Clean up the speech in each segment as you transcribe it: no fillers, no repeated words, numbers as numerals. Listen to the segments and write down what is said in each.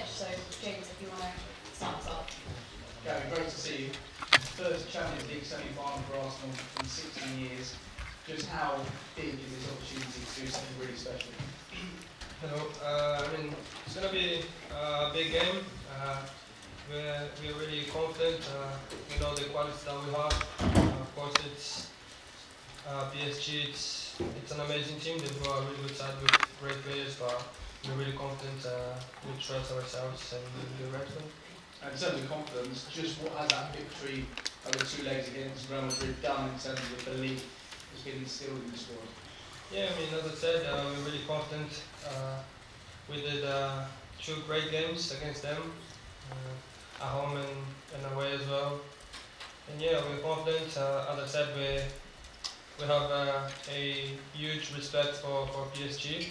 pitch. So, James, if you want to start us off. Gary, great to see you. First Champions League semi-final for Arsenal in 16 years. Just how big is this opportunity to do something really special? Hello. It's going to be a big game. We're really confident. We know the quality that we have. Of course, it's PSG. It's an amazing team. They've got a really good side with great players, but we're really confident. We trust ourselves and we'll do the right thing. And in terms of confidence, just what has that victory over 2 legs against Real Madrid done in terms of the belief that's been instilled in the squad? Yeah, as I said, we're really confident. We did 2 great games against them, at home and away as well. And yeah, we're confident. As I said, we have a huge respect for PSG,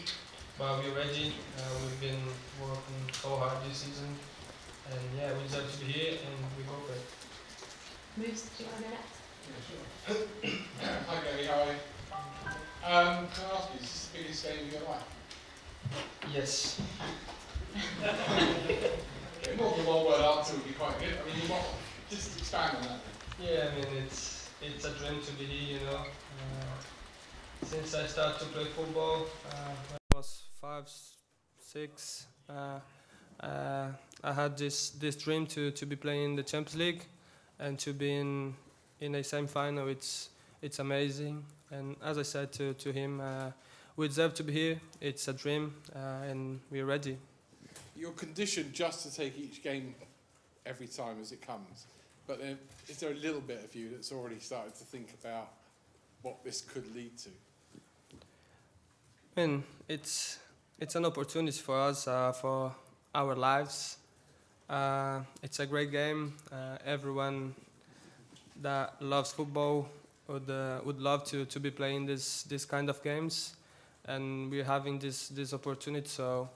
but we're ready. We've been working so hard this season. And yeah, we deserve to be here and we go for it. Moves, do you want to go next? Yeah, sure. Hi Gary, how are you? Can I ask you, is this the biggest game of your life? Yes. Okay, more than one word answer would be quite good. I mean, just expand on that. Yeah, it's a dream to be here, you know. Since I started to play football, when I was 5, 6, I had this dream to be playing in the Champions League and to be in a semi-final. It's amazing. And as I said to him, we deserve to be here. It's a dream, and we're ready. You're conditioned just to take each game every time as it comes. But then, is there a little bit of you that's already started to think about what this could lead to? It's an opportunity for us, for our lives. It's a great game. Everyone that loves football would love to be playing this kind of games, and we're having this opportunity. So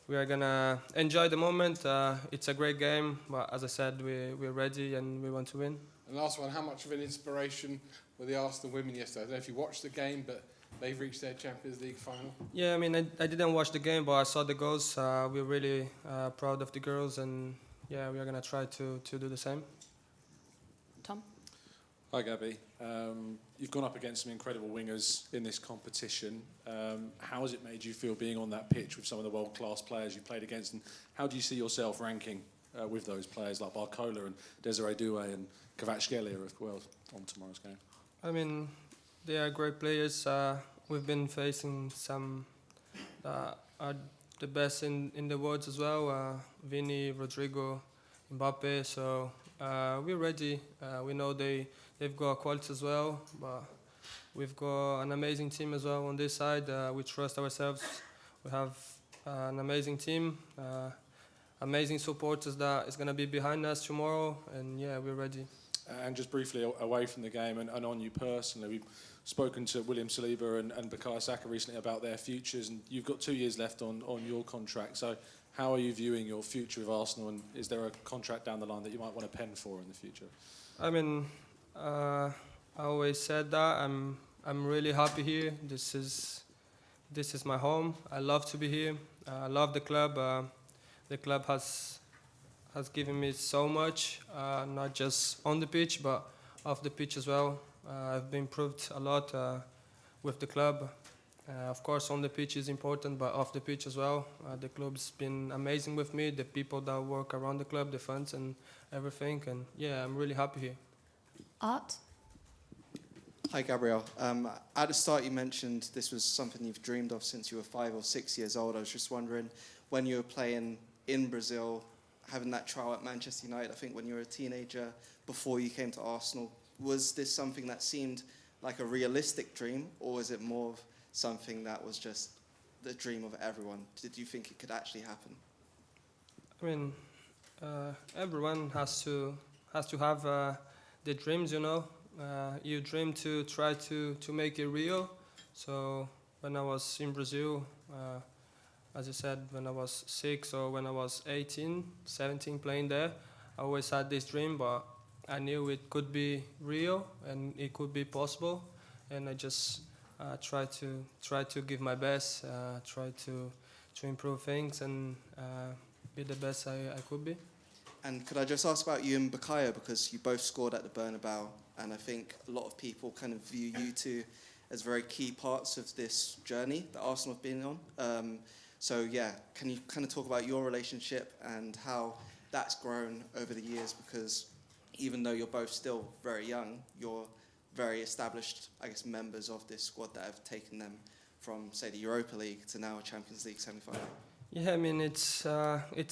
we are gonna enjoy the moment. It's a great game, but as I said, we're ready and we want to win. And last one, how much of an inspiration were the Arsenal women yesterday? I don't know if you watched the game, but they've reached their Champions League final. Yeah, I didn't watch the game, but I saw the goals. We're really proud of the girls, and yeah, we are gonna try to do the same. Tom? Hi Gabby. You've gone up against some incredible wingers in this competition. How has it made you feel being on that pitch with some of the world-class players you played against, and how do you see yourself ranking with those players like Barcola and Desiree Doué and Kvaratskhelia as well on tomorrow's game? They are great players. We've been facing some that are the best in the world as well. Vini, Rodrigo, Mbappé. So we're ready. We know they've got quality as well, but we've got an amazing team as well on this side. We trust ourselves. We have an amazing team, amazing supporters that is going to be behind us tomorrow, and yeah, we're ready. And just briefly away from the game and on you personally, we've spoken to William Saliba and Bukayo Saka recently about their futures, and you've got 2 years left on your contract. So how are you viewing your future with Arsenal, and is there a contract down the line that you might want to pen for in the future? I always said that I'm really happy here. This is my home. I love to be here. I love the club. The club has given me so much, not just on the pitch, but off the pitch as well. I've been improved a lot with the club. Of course, on the pitch is important, but off the pitch as well. The club's been amazing with me, the people that work around the club, the fans and everything. And yeah, I'm really happy here. Art? Hi, Gabriel. At the start, you mentioned this was something you've dreamed of since you were 5 or 6 years old. I was just wondering, when you were playing in Brazil, having that trial at Manchester United, I think when you were a teenager, before you came to Arsenal, was this something that seemed like a realistic dream, or was it more of something that was just the dream of everyone? Did you think it could actually happen? Everyone has to have their dreams, you know. You dream to try to make it real. So when I was in Brazil, as I said, when I was 6 or when I was 18, 17 playing there, I always had this dream, but I knew it could be real and it could be possible. And I just try to give my best, try to improve things, and be the best I could be. And could I just ask about you and Bukayo, because you both scored at the Bernabeu, and I think a lot of people kind of view you two as very key parts of this journey that Arsenal have been on. So yeah, can you kind of talk about your relationship and how that's grown over the years? Because even though you're both still very young, you're very established, I guess, members of this squad that have taken them from, say, the Europa League to now a Champions League semi-final. Yeah, I mean it's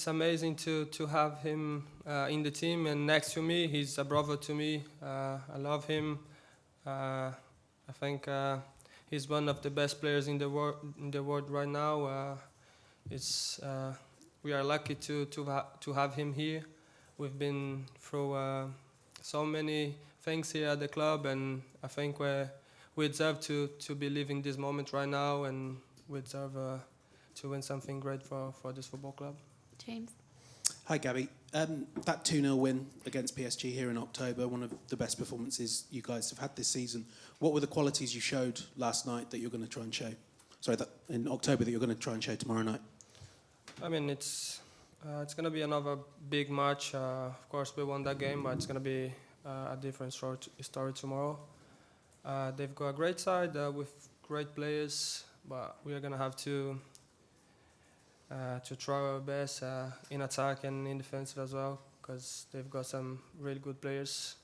amazing to have him in the team and next to me. He's a brother to me. I love him. I think he's one of the best players in the world right now. We are lucky to have him here. We've been through so many things here at the club, and I think we deserve to be living this moment right now, and we deserve to win something great for this football club. James. Hi, Gabby. That 2-0 win against PSG here in October, one of the best performances you guys have had this season. What were the qualities you showed last night that you're going to try and show? Sorry, that in October that you're going to try and show tomorrow night? I mean, it's going to be another big match. Of course, we won that game, but it's going to be a different story tomorrow. They've got a great side with great players, but we are going to have to try our best in attack and in defensive as well, because they've got some really good players.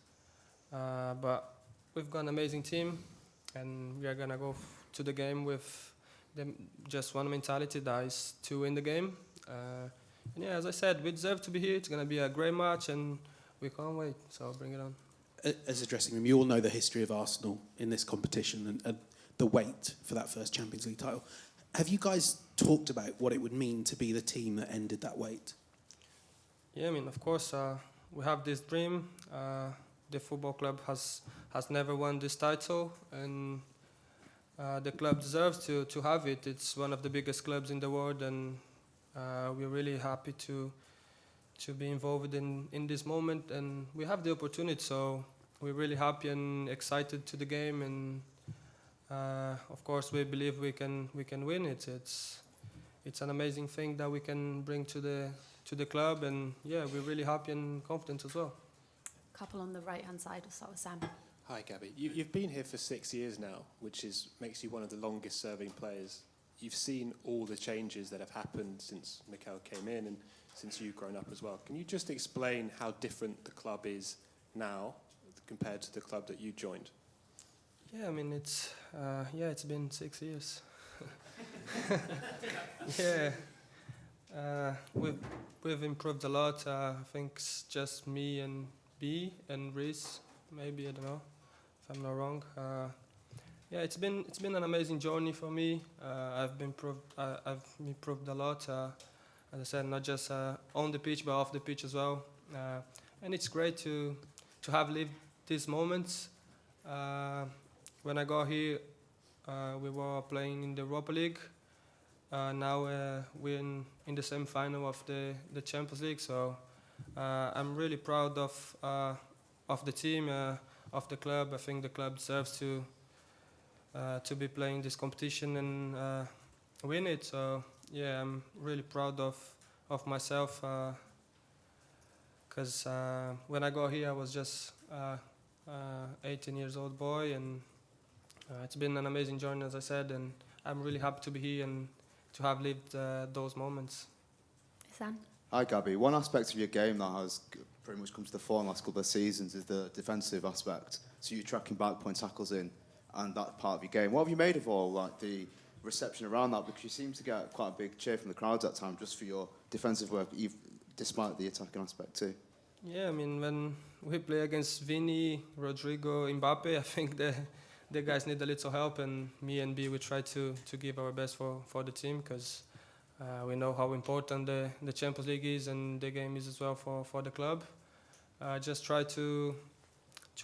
But we've got an amazing team, and we are going to go to the game with just one mentality, that is to win the game. And yeah, as I said, we deserve to be here. It's going to be a great match, and we can't wait, so bring it on. As a dressing room, you all know the history of Arsenal in this competition and the wait for that first Champions League title. Have you guys talked about what it would mean to be the team that ended that wait? Yeah, I mean, of course, we have this dream. The football club has never won this title, and the club deserves to have it. It's one of the biggest clubs in the world, and we're really happy to be involved in this moment, and we have the opportunity, so we're really happy and excited to the game, and of course we believe we can win it. It's an amazing thing that we can bring to the club, and yeah, we're really happy and confident as well. Couple on the right hand side. We'll start with Sam. Hi, Gabby. You've been here for 6 years now, which makes you one of the longest serving players. You've seen all the changes that have happened since Mikel came in and since you've grown up as well. Can you just explain how different the club is now compared to the club that you joined? Yeah, I mean, it's been 6 years. Yeah, we've improved a lot. I think it's just me and B and Reece, maybe, I don't know if I'm not wrong. Yeah, it's been an amazing journey for me. I've improved a lot. As I said, not just on the pitch but off the pitch as well. And it's great to have lived these moments. When I got here, we were playing in the Europa League. Now we're in the semi-final of the Champions League. So I'm really proud of the team, of the club. I think the club deserves to be playing this competition and win it. So yeah, I'm really proud of myself, because when I got here I was just 18 years old boy, and it's been an amazing journey, as I said, and I'm really happy to be here and to have lived those moments. Sam. Hi, Gabby. One aspect of your game that has pretty much come to the fore in the last couple of seasons is the defensive aspect. So you're tracking back, putting tackles in, and that part of your game. What have you made of all the reception around that? Because you seem to get quite a big cheer from the crowds at times just for your defensive work, despite the attacking aspect too. Yeah, I mean, when we play against Vini, Rodrigo, Mbappé, I think the guys need a little help, and me and B, we try to give our best for the team, because we know how important the Champions League is and the game is as well for the club. I just try to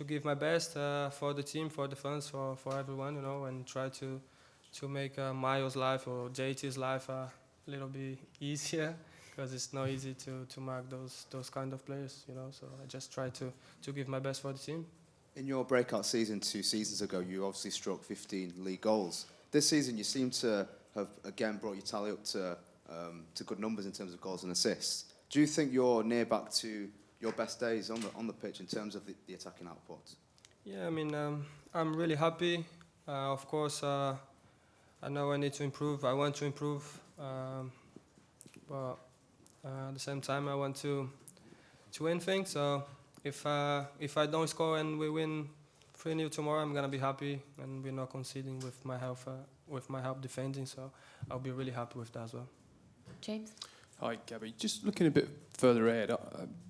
give my best for the team, for the fans, for everyone, you know, and try to make Mayo's life or JT's life a little bit easier, because it's not easy to mark those kind of players, you know. So I just try to give my best for the team. In your breakout season 2 seasons ago, you obviously struck 15 league goals. This season, you seem to have again brought your tally up to to good numbers in terms of goals and assists. Do you think you're near back to your best days on the pitch in terms of the attacking output? Yeah, I mean, I'm really happy. Of course, I know I need to improve. I want to improve, but at the same time, I want to win things. So if I don't score and we win 3-0 tomorrow, I'm gonna be happy, and we're not conceding with my help defending. So I'll be really happy with that as well. James? Hi, Gabby. Just looking a bit further ahead,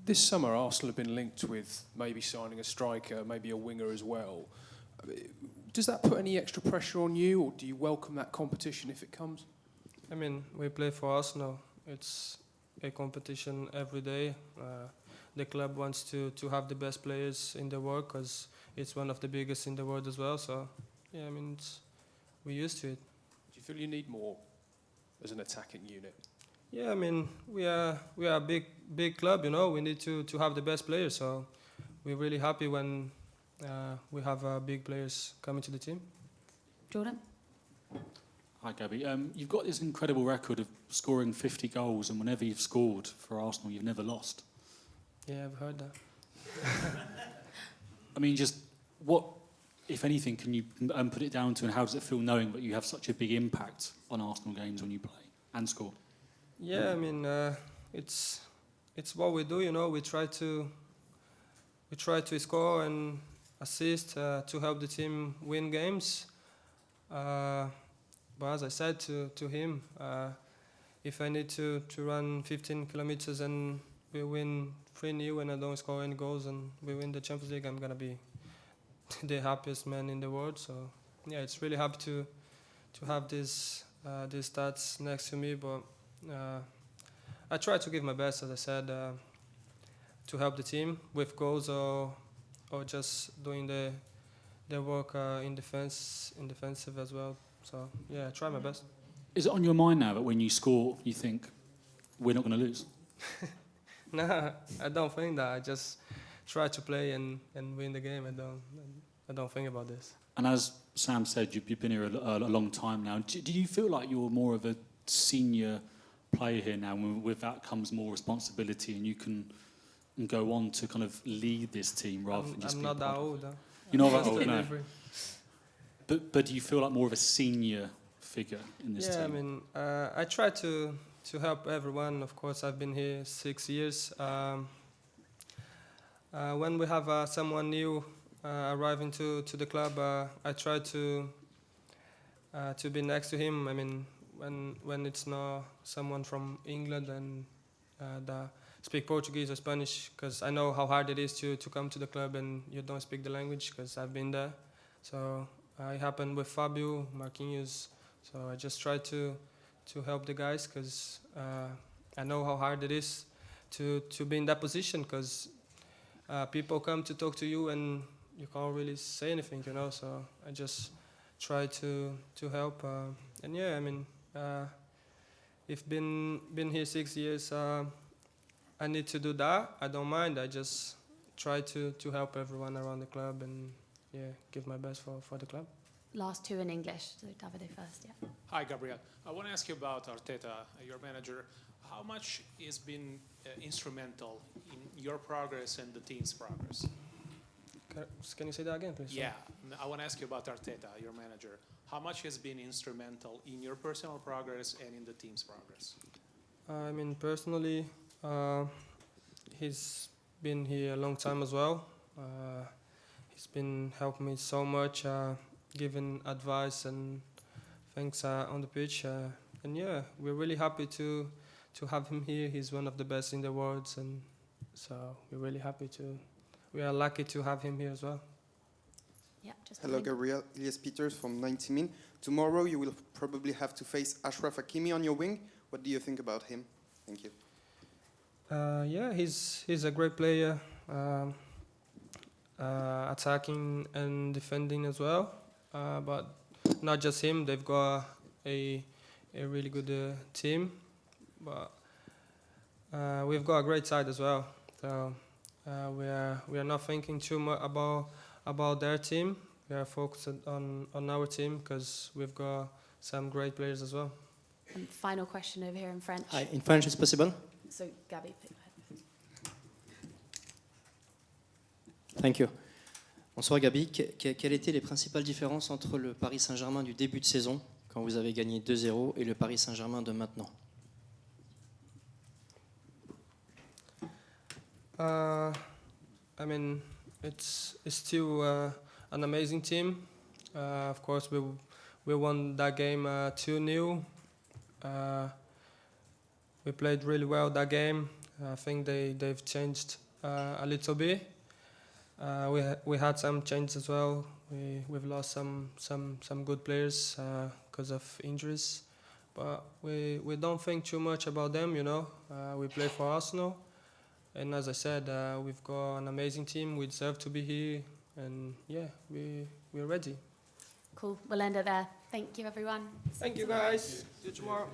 this summer Arsenal have been linked with maybe signing a striker, maybe a winger as well. Does that put any extra pressure on you, or do you welcome that competition if it comes? I mean, we play for Arsenal. It's a competition every day. The club wants to have the best players in the world because it's one of the biggest in the world as well. So, yeah, I mean, we're used to it. Do you feel you need more as an attacking unit? Yeah, I mean, we are a big club, you know. We need to have the best players. So we're really happy when we have big players coming to the team. Jordan? Hi, Gabby. You've got this incredible record of scoring 50 goals, and whenever you've scored for Arsenal, you've never lost. Yeah, I've heard that. I mean, just what, if anything, can you put it down to, and how does it feel knowing that you have such a big impact on Arsenal games when you play and score? Yeah, I mean, it's what we do, you know. We try to score and assist to help the team win games. But as I said to him, if I need to run 15 kilometers and we win 3-0 and I don't score any goals and we win the Champions League, I'm gonna be the happiest man in the world. So yeah, it's really happy to have these stats next to me. But I try to give my best, as I said, to help the team with goals or just doing the work in defensive as well. So yeah, I try my best. Is it on your mind now that when you score, you think we're not going to lose? No, I don't think that. I just try to play and win the game. I don't think about this. And as Sam said, you've been here a long time now. Do you feel like you're more of a senior player here now, and with that comes more responsibility, and you can go on to kind of lead this team rather than just I'm be not that old. You're not that old, no. But do you feel like more of a senior figure in this team? Yeah, I mean, I try to help everyone. Of course, I've been here 6 years. When we have someone new arriving to the club, I try to be next to him. I mean, when it's not someone from England and that speak Portuguese or Spanish, because I know how hard it is to come to the club and you don't speak the language, because I've been there. So it happened with Fabio, Marquinhos. So I just try to help the guys, because I know how hard it is to be in that position, because people come to talk to you and you can't really say anything, you know. So I just try to help. And yeah, I mean, I've been here 6 years. I need to do that. I don't mind. I just try to help everyone around the club and yeah, give my best for the club. Last two in English, so Davide first, yeah. Hi, Gabriel. I want to ask you about Arteta, your manager. How much has been instrumental in your progress and the team's progress? Can you say that again, please? Yeah, I want to ask you about Arteta, your manager. How much has been instrumental in your personal progress and in the team's progress? I mean, personally, he's been here a long time as well. He's been helping me so much, giving advice and things on the pitch. And yeah, we're really happy to have him here. He's one of the best in the world, and so we're really happy we are lucky to have him here as well. Yeah, just Hello, Gabriel. Elias Peters from 90 Min. Tomorrow you will probably have to face Achraf Hakimi on your wing. What do you think about him? Thank you. Yeah, he's a great player, attacking and defending as well. But not just him; they've got a really good team. But we've got a great side as well. So we are not thinking too much about their team. We are focused on our team because we've got some great players as well. And final question over here in French. Hi, in French, is possible? So, Gabby, pick ahead. Thank you. Bonsoir Gabi. Quelles étaient les principales différences entre le Paris Saint-Germain du début de saison, quand vous avez gagné 2-0, et le Paris Saint-Germain de maintenant? I mean, it's still an amazing team. Of course, we won that game 2-0. We played really well that game. I think they've changed a little bit. We had some changes as well. We've lost some good players because of injuries, but we don't think too much about them. You know, we play for Arsenal, and as I said, we've got an amazing team. We deserve to be here, and yeah, we're ready. Cool. We'll end it there. Thank you, everyone. Thank you, guys. See you tomorrow.